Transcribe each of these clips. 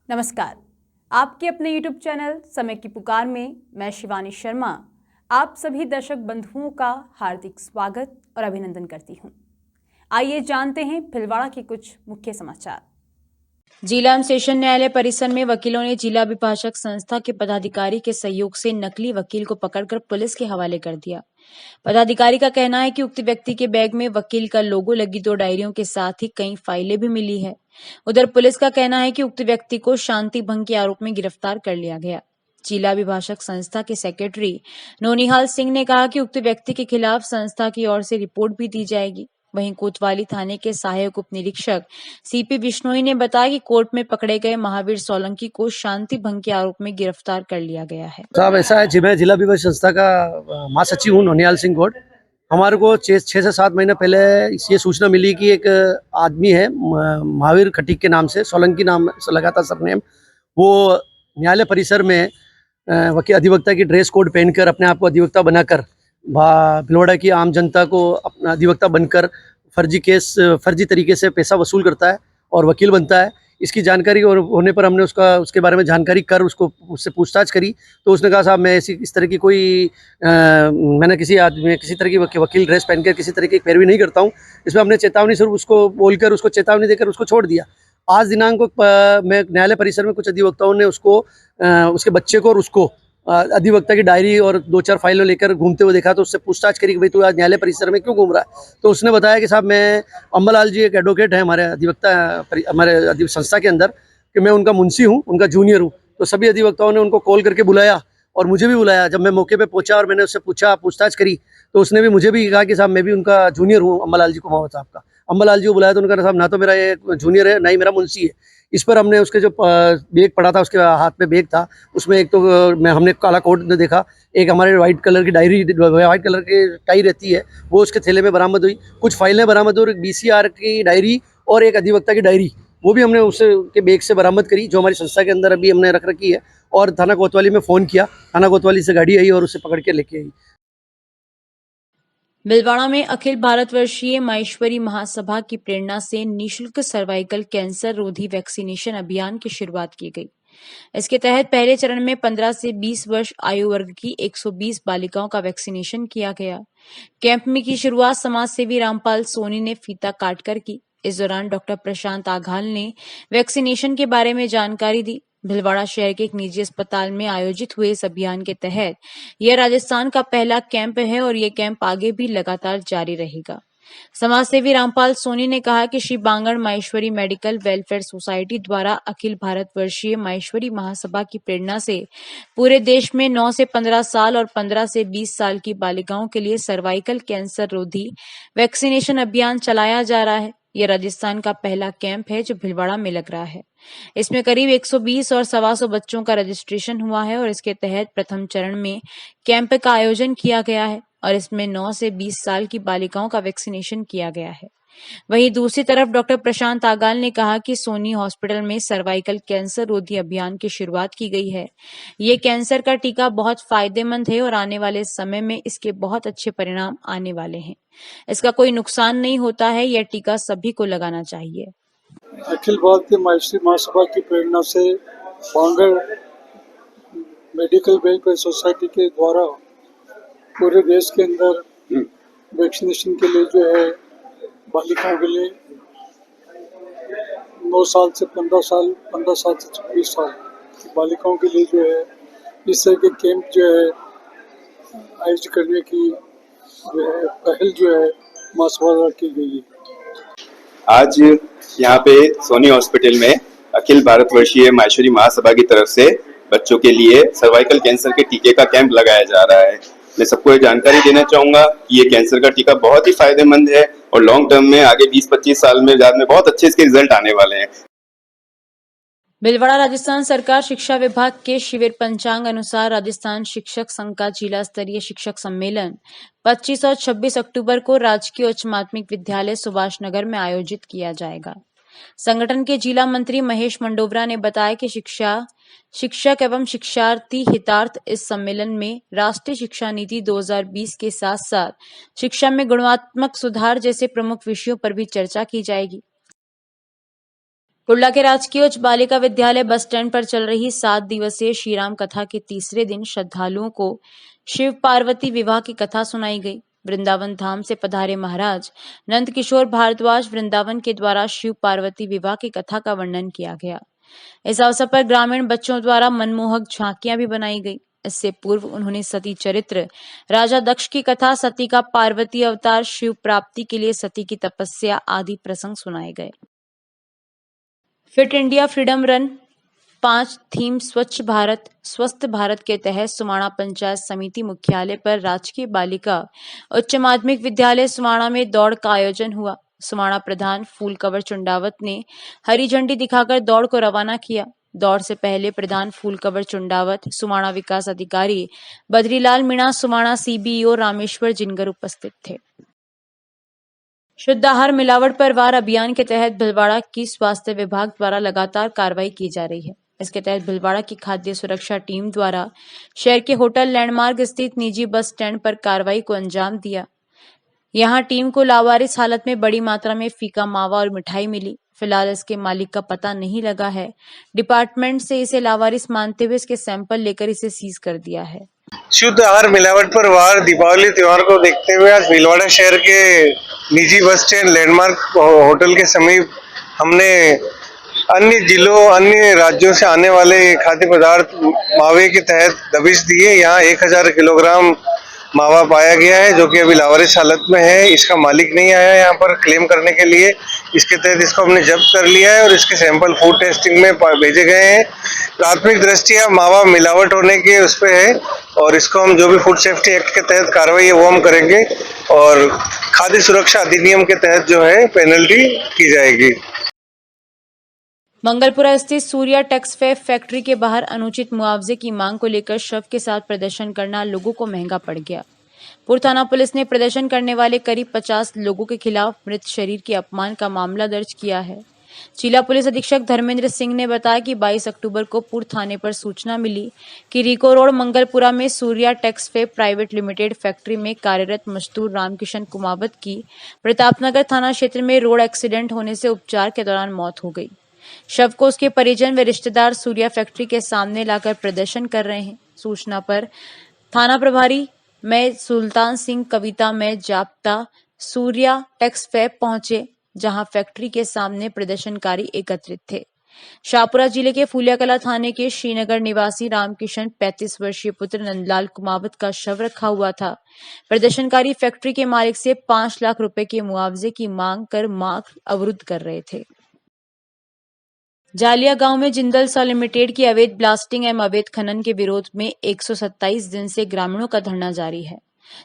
नमस्कार। आपके अपने YouTube चैनल समय की पुकार में मैं शिवानी शर्मा आप सभी दर्शक बंधुओं का हार्दिक स्वागत और अभिनंदन करती हूं। आइए जानते हैं भीलवाड़ा के कुछ मुख्य समाचार। जिला एवं सेशन न्यायालय परिसर में वकीलों ने जिला अभिभाषक संस्था के पदाधिकारी के सहयोग से नकली वकील को पकड़कर पुलिस के हवाले कर दिया। पदाधिकारी का कहना है कि उक्त व्यक्ति के बैग में वकील का लोगो लगी 2 डायरियों के साथ ही कई फाइलें भी मिली है। उधर पुलिस का कहना है कि उक्त व्यक्ति को शांति भंग के आरोप में गिरफ्तार कर लिया गया। जिला अभिभाषक संस्था के सेक्रेटरी नोनिहाल सिंह ने कहा कि उक्त व्यक्ति के खिलाफ संस्था की ओर से रिपोर्ट भी दी जाएगी। वहीं कोतवाली थाने के सहायक उप निरीक्षक सीपी बिश्नोई ने बताया कि कोर्ट में पकड़े गए महावीर सोलंकी को शांति भंग के आरोप में गिरफ्तार कर लिया गया है। साहब ऐसा है, मैं जिला विभाग संस्था का महासचिव हूँ, नोनिहाल सिंह गौड़। हमारे को 6 से 7 महीने पहले ये सूचना मिली कि एक आदमी है महावीर खटीक के नाम से, सोलंकी नाम से लगा था सरनेम। वो न्यायालय परिसर में वकील अधिवक्ता की ड्रेस कोड पहनकर अपने आप को अधिवक्ता बनाकर भीलवाड़ा की आम जनता को अपना अधिवक्ता बनकर फर्जी तरीके से पैसा वसूल करता है और वकील बनता है। इसकी जानकारी और होने पर हमने उसके बारे में जानकारी कर उससे पूछताछ करी, तो उसने कहा साहब मैं इस तरह की मैंने किसी तरह की वकील ड्रेस पहनकर किसी तरह की पैरवी नहीं करता हूँ। इसमें हमने चेतावनी स्वरूप उसको बोलकर उसको चेतावनी देकर उसको छोड़ दिया। आज दिनांक को मैं न्यायालय परिसर में कुछ अधिवक्ताओं ने उसके बच्चे को और उसको अधिवक्ता की डायरी और 2-4 फाइलें लेकर घूमते हुए देखा, तो उससे पूछताछ करी कि भाई तू आज न्यायालय परिसर में क्यों घूम रहा है। तो उसने बताया कि साहब मैं अम्बालाल जी एक एडवोकेट है हमारे संस्था के अंदर, कि मैं उनका मुंशी हूँ, उनका जूनियर हूँ। तो सभी अधिवक्ताओं ने उनको कॉल करके बुलाया और मुझे भी बुलाया। जब मैं मौके पे पहुंचा और मैंने उससे पूछताछ करी, तो उसने भी मुझे भी कहा कि साहब मैं भी उनका जूनियर हूँ, अम्बालाल जी कुमावत साहब का। अम्बालाल जी को बुलाया तो उन्होंने कहा साहब ना तो मेरा ये जूनियर है, ना ही मेरा मुंशी है। इस पर हमने उसके जो बैग पड़ा था, उसके हाथ में बैग था, उसमें एक तो हमने काला कोट देखा, एक हमारे वाइट कलर की वाइट कलर की टाई रहती है, वो उसके थैले में बरामद हुई। कुछ फाइलें बरामद हुई, BCR की डायरी और एक अधिवक्ता की डायरी, वो भी हमने उसके बैग से बरामद करी, जो हमारी संस्था के अंदर अभी हमने रख रखी है। और थाना कोतवाली में फ़ोन किया, थाना कोतवाली से गाड़ी आई और उसे पकड़ के लेके आई। भीलवाड़ा में अखिल भारतवर्षीय माहेश्वरी महासभा की प्रेरणा से निःशुल्क सर्वाइकल कैंसर रोधी वैक्सीनेशन अभियान की शुरुआत की गई। इसके तहत पहले चरण में 15 से 20 वर्ष आयु वर्ग की 120 बालिकाओं का वैक्सीनेशन किया गया। कैंप में की शुरुआत समाज सेवी रामपाल सोनी ने फीता काटकर की। इस दौरान डॉक्टर प्रशांत आघाल ने वैक्सीनेशन के बारे में जानकारी दी। भीलवाड़ा शहर के एक निजी अस्पताल में आयोजित हुए इस अभियान के तहत यह राजस्थान का पहला कैंप है और यह कैंप आगे भी लगातार जारी रहेगा। समाज सेवी रामपाल सोनी ने कहा कि Shri Bangar Maheshwari medical welfare society द्वारा अखिल भारतवर्षीय माहेश्वरी महासभा की प्रेरणा से पूरे देश में 9 से 15 साल और 15 से 20 साल की बालिकाओं के लिए सर्वाइकल कैंसर रोधी वैक्सीनेशन अभियान चलाया जा रहा है। यह राजस्थान का पहला कैंप है जो भीलवाड़ा में लग रहा है। इसमें करीब 120 और 125 बच्चों का रजिस्ट्रेशन हुआ है और इसके तहत प्रथम चरण में कैंप का आयोजन किया गया है और इसमें 9 से 20 साल की बालिकाओं का वैक्सीनेशन किया गया है। वहीं दूसरी तरफ डॉक्टर प्रशांत आगाल ने कहा कि सोनी हॉस्पिटल में सर्वाइकल कैंसर रोधी अभियान की शुरुआत की गई है। ये कैंसर का टीका बहुत फायदेमंद है और आने वाले समय में इसके बहुत अच्छे परिणाम आने वाले हैं। इसका कोई नुकसान नहीं होता है। यह टीका सभी को लगाना चाहिए। अखिल भारतीय माहेश्वरी महासभा की प्रेरणा से बांगड़ मेडिकल वेलफेयर सोसाइटी के द्वारा पूरे देश के अंदर वैक्सीनेशन के लिए जो है बालिकाओं के लिए 9 साल से 15 साल, 15 साल से 26 साल की बालिकाओं के लिए जो है इस तरह के कैंप जो है आयोजित करने की जो है पहल जो है महासभा द्वारा की गई है। आज यहाँ पे सोनी हॉस्पिटल में अखिल भारतवर्षीय माहेश्वरी महासभा की तरफ से बच्चों के लिए सर्वाइकल कैंसर के टीके का कैंप लगाया जा रहा है। मैं सबको ये जानकारी देना चाहूंगा कि ये कैंसर का टीका बहुत ही फायदेमंद है और लॉन्ग टर्म में आगे 20-25 साल में बाद में बहुत अच्छे इसके रिजल्ट आने वाले हैं। भीलवाड़ा राजस्थान सरकार शिक्षा विभाग के शिविर पंचांग अनुसार राजस्थान शिक्षक संघ का जिला स्तरीय शिक्षक सम्मेलन 25 और 26 अक्टूबर को राजकीय उच्च माध्यमिक विद्यालय सुभाष नगर में आयोजित किया जाएगा। संगठन के जिला मंत्री महेश मंडोवरा ने बताया कि शिक्षक एवं शिक्षार्थी हितार्थ इस सम्मेलन में राष्ट्रीय शिक्षा नीति 2020 के साथ साथ शिक्षा में गुणात्मक सुधार जैसे प्रमुख विषयों पर भी चर्चा की जाएगी। कुर्ला के राजकीय उच्च बालिका विद्यालय बस स्टैंड पर चल रही 7 दिवसीय श्रीराम कथा के तीसरे दिन श्रद्धालुओं को शिव पार्वती विवाह की कथा सुनाई गई। वृंदावन धाम से पधारे महाराज नंद किशोर भारद्वाज वृंदावन के द्वारा शिव पार्वती विवाह की कथा का वर्णन किया गया। इस अवसर पर ग्रामीण बच्चों द्वारा मनमोहक झांकियां भी बनाई गई। इससे पूर्व उन्होंने सती चरित्र, राजा दक्ष की कथा, सती का पार्वती अवतार, शिव प्राप्ति के लिए सती की तपस्या आदि प्रसंग सुनाए गए। Fit India freedom run 5 theme स्वच्छ भारत स्वस्थ भारत के तहत सुमाणा पंचायत समिति मुख्यालय पर राजकीय बालिका उच्च माध्यमिक विद्यालय सुमाणा में दौड़ का आयोजन हुआ। सुमाणा प्रधान फूलकवर चुंडावत ने हरी झंडी दिखाकर दौड़ को रवाना किया। दौड़ से पहले प्रधान फूलकवर चुंडावत, सुमाणा विकास अधिकारी बद्रीलाल मीणा, सुमाणा सीबीईओ रामेश्वर जिनगर उपस्थित थे। शुद्ध आहार मिलावट पर वार अभियान के तहत भीलवाड़ा की स्वास्थ्य विभाग द्वारा लगातार कार्रवाई की जा रही है। इसके तहत भीलवाड़ा की खाद्य सुरक्षा टीम द्वारा शहर के होटल लैंडमार्क स्थित निजी बस स्टैंड पर कार्रवाई को अंजाम दिया। यहां टीम को लावारिस हालत में बड़ी मात्रा में फीका मावा और मिठाई मिली। फिलहाल इसके मालिक का पता नहीं लगा है। डिपार्टमेंट से इसे लावारिस मानते हुए इसके सैंपल लेकर इसे सीज कर दिया है। शुद्ध आहार मिलावट पर वार दीपावली त्योहार को देखते हुए आज भीलवाड़ा शहर के निजी बस स्टैंड लैंडमार्क होटल के समीप हमने अन्य जिलों अन्य राज्यों से आने वाले खाद्य पदार्थ मावे के तहत दबिश दी है। यहाँ 1000 किलोग्राम मावा पाया गया है जो कि अभी लावारिस हालत में है। इसका मालिक नहीं आया यहाँ पर क्लेम करने के लिए। इसके तहत इसको हमने जब्त कर लिया है और इसके सैंपल फूड टेस्टिंग में भेजे गए हैं। प्राथमिक दृष्टिया मावा मिलावट होने के उस पे है और इसको हम जो भी फूड सेफ्टी एक्ट के तहत कार्रवाई है वो हम करेंगे और खाद्य सुरक्षा अधिनियम के तहत जो है पेनल्टी की जाएगी। मंगलपुरा स्थित सूर्या टेक्सफेब फैक्ट्री के बाहर अनुचित मुआवजे की मांग को लेकर शव के साथ प्रदर्शन करना लोगों को महंगा पड़ गया। पूर्व थाना पुलिस ने प्रदर्शन करने वाले करीब 50 लोगों के खिलाफ मृत शरीर के अपमान का मामला दर्ज किया है। जिला पुलिस अधीक्षक धर्मेंद्र सिंह ने बताया कि 22 अक्टूबर को पूर्व थाने पर सूचना मिली कि रिको रोड मंगलपुरा में सूर्या टेक्सफेब प्राइवेट लिमिटेड फैक्ट्री में कार्यरत मजदूर रामकिशन कुमावत की प्रतापनगर थाना क्षेत्र में रोड एक्सीडेंट होने से उपचार के दौरान मौत हो गई। शव को उसके परिजन व रिश्तेदार सूर्या फैक्ट्री के सामने लाकर प्रदर्शन कर रहे हैं। सूचना पर थाना प्रभारी मैं सुल्तान सिंह, कविता में जाप्ता सूर्या टेक्सफेब पहुंचे, जहां फैक्ट्री के सामने प्रदर्शनकारी एकत्रित थे। शाहपुरा जिले के फूलियाकला थाने के श्रीनगर निवासी रामकिशन 35 वर्षीय पुत्र नंदलाल कुमावत का शव रखा हुआ था। प्रदर्शनकारी फैक्ट्री के मालिक से 5 लाख रुपए के मुआवजे की मांग कर मार्ग अवरुद्ध कर रहे थे। जालिया गांव में जिंदल सॉ लिमिटेड की अवैध ब्लास्टिंग एवं अवैध खनन के विरोध में 127 दिन से ग्रामीणों का धरना जारी है,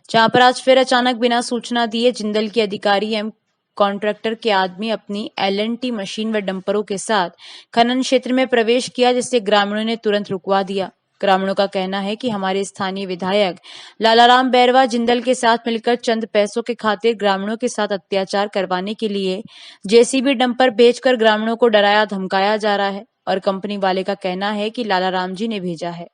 जहां पर आज फिर अचानक बिना सूचना दिए जिंदल के अधिकारी एवं कॉन्ट्रैक्टर के आदमी अपनी LNT मशीन व डंपरों के साथ खनन क्षेत्र में प्रवेश किया, जिससे ग्रामीणों ने तुरंत रुकवा दिया। ग्रामीणों का कहना है कि हमारे स्थानीय विधायक लालाराम बैरवा जिंदल के साथ मिलकर चंद पैसों के खातिर ग्रामीणों के साथ अत्याचार करवाने के लिए JCB डंपर भेजकर ग्रामीणों को डराया धमकाया जा रहा है और कंपनी वाले का कहना है कि लालाराम जी ने भेजा है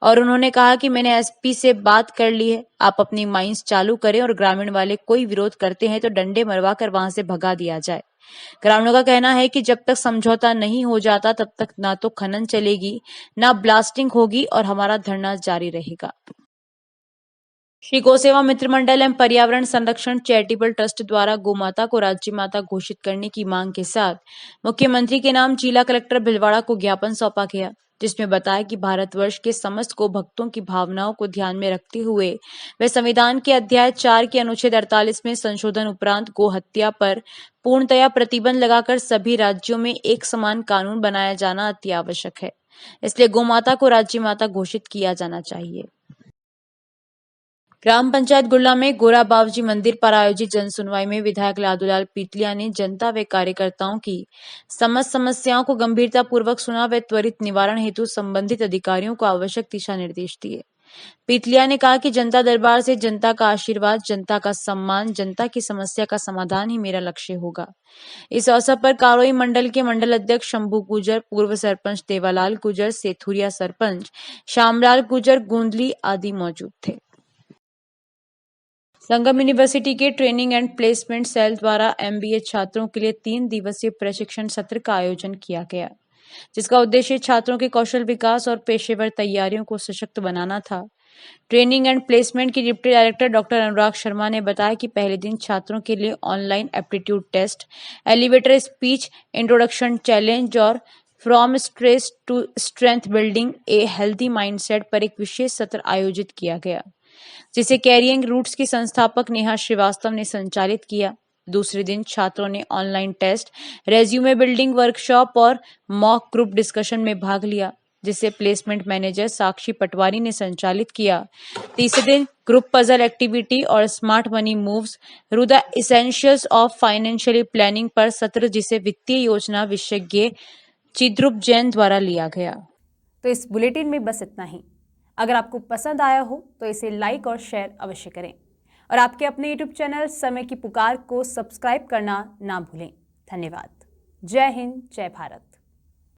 और उन्होंने कहा कि मैंने SP से बात कर ली है, आप अपनी माइंस चालू करें और ग्रामीण वाले कोई विरोध करते हैं तो डंडे मरवा कर वहां से भगा दिया जाए। ग्रामीणों का कहना है कि जब तक समझौता नहीं हो जाता तब तक ना तो खनन चलेगी ना ब्लास्टिंग होगी और हमारा धरना जारी रहेगा। श्री गौसेवा मित्र मंडल एवं पर्यावरण संरक्षण चैरिटेबल ट्रस्ट द्वारा गोमाता को राज्य माता घोषित करने की मांग के साथ मुख्यमंत्री के नाम जिला कलेक्टर भीलवाड़ा को ज्ञापन सौंपा गया, जिसमें बताया कि भारतवर्ष के समस्त को भक्तों की भावनाओं को ध्यान में रखते हुए वे संविधान के अध्याय 4 के अनुच्छेद 48 में संशोधन उपरांत गो हत्या पर पूर्णतया प्रतिबंध लगाकर सभी राज्यों में एक समान कानून बनाया जाना अति आवश्यक है। इसलिए गोमाता को राज्य माता घोषित किया जाना चाहिए। ग्राम पंचायत गुरला में गोरा बाबजी मंदिर पर आयोजित जन सुनवाई में विधायक लादूलाल पीतलिया ने जनता व कार्यकर्ताओं की समस्त समस्याओं को गंभीरता पूर्वक सुना व त्वरित निवारण हेतु संबंधित अधिकारियों को आवश्यक दिशा निर्देश दिए। पीतलिया ने कहा कि जनता दरबार से जनता का आशीर्वाद, जनता का सम्मान, जनता की समस्या का समाधान ही मेरा लक्ष्य होगा। इस अवसर पर कारोई मंडल के मंडल अध्यक्ष शंभू गुजर, पूर्व सरपंच देवालाल गुजर, सेथुरिया सरपंच श्यामलाल गुजर, गोंदली आदि मौजूद थे। संगम यूनिवर्सिटी के ट्रेनिंग एंड प्लेसमेंट सेल द्वारा MBA छात्रों के लिए 3 दिवसीय प्रशिक्षण सत्र का आयोजन किया गया, जिसका उद्देश्य छात्रों के कौशल विकास और पेशेवर तैयारियों को सशक्त बनाना था। ट्रेनिंग एंड प्लेसमेंट के deputy director doctor Anurag Sharma ने बताया कि पहले दिन छात्रों के लिए online aptitude test, elevator speech, introduction challenge और from stress to strength building a healthy mindset पर एक विशेष सत्र आयोजित किया गया, जिसे कैरियरिंग रूट्स की संस्थापक नेहा श्रीवास्तव ने संचालित किया। दूसरे दिन छात्रों ने online test, resume building workshop और मॉक ग्रुप डिस्कशन में भाग लिया, जिसे प्लेसमेंट मैनेजर साक्षी पटवारी ने संचालित किया। तीसरे दिन ग्रुप पजल एक्टिविटी और smart money moves through the essentials of financial planning पर सत्र, जिसे वित्तीय योजना विशेषज्ञ चिद्रुप जैन द्वारा लिया गया। तो इस बुलेटिन में बस इतना ही। अगर आपको पसंद आया हो तो इसे लाइक और शेयर अवश्य करें और आपके अपने YouTube चैनल समय की पुकार को सब्सक्राइब करना ना भूलें। धन्यवाद। जय हिंद, जय भारत।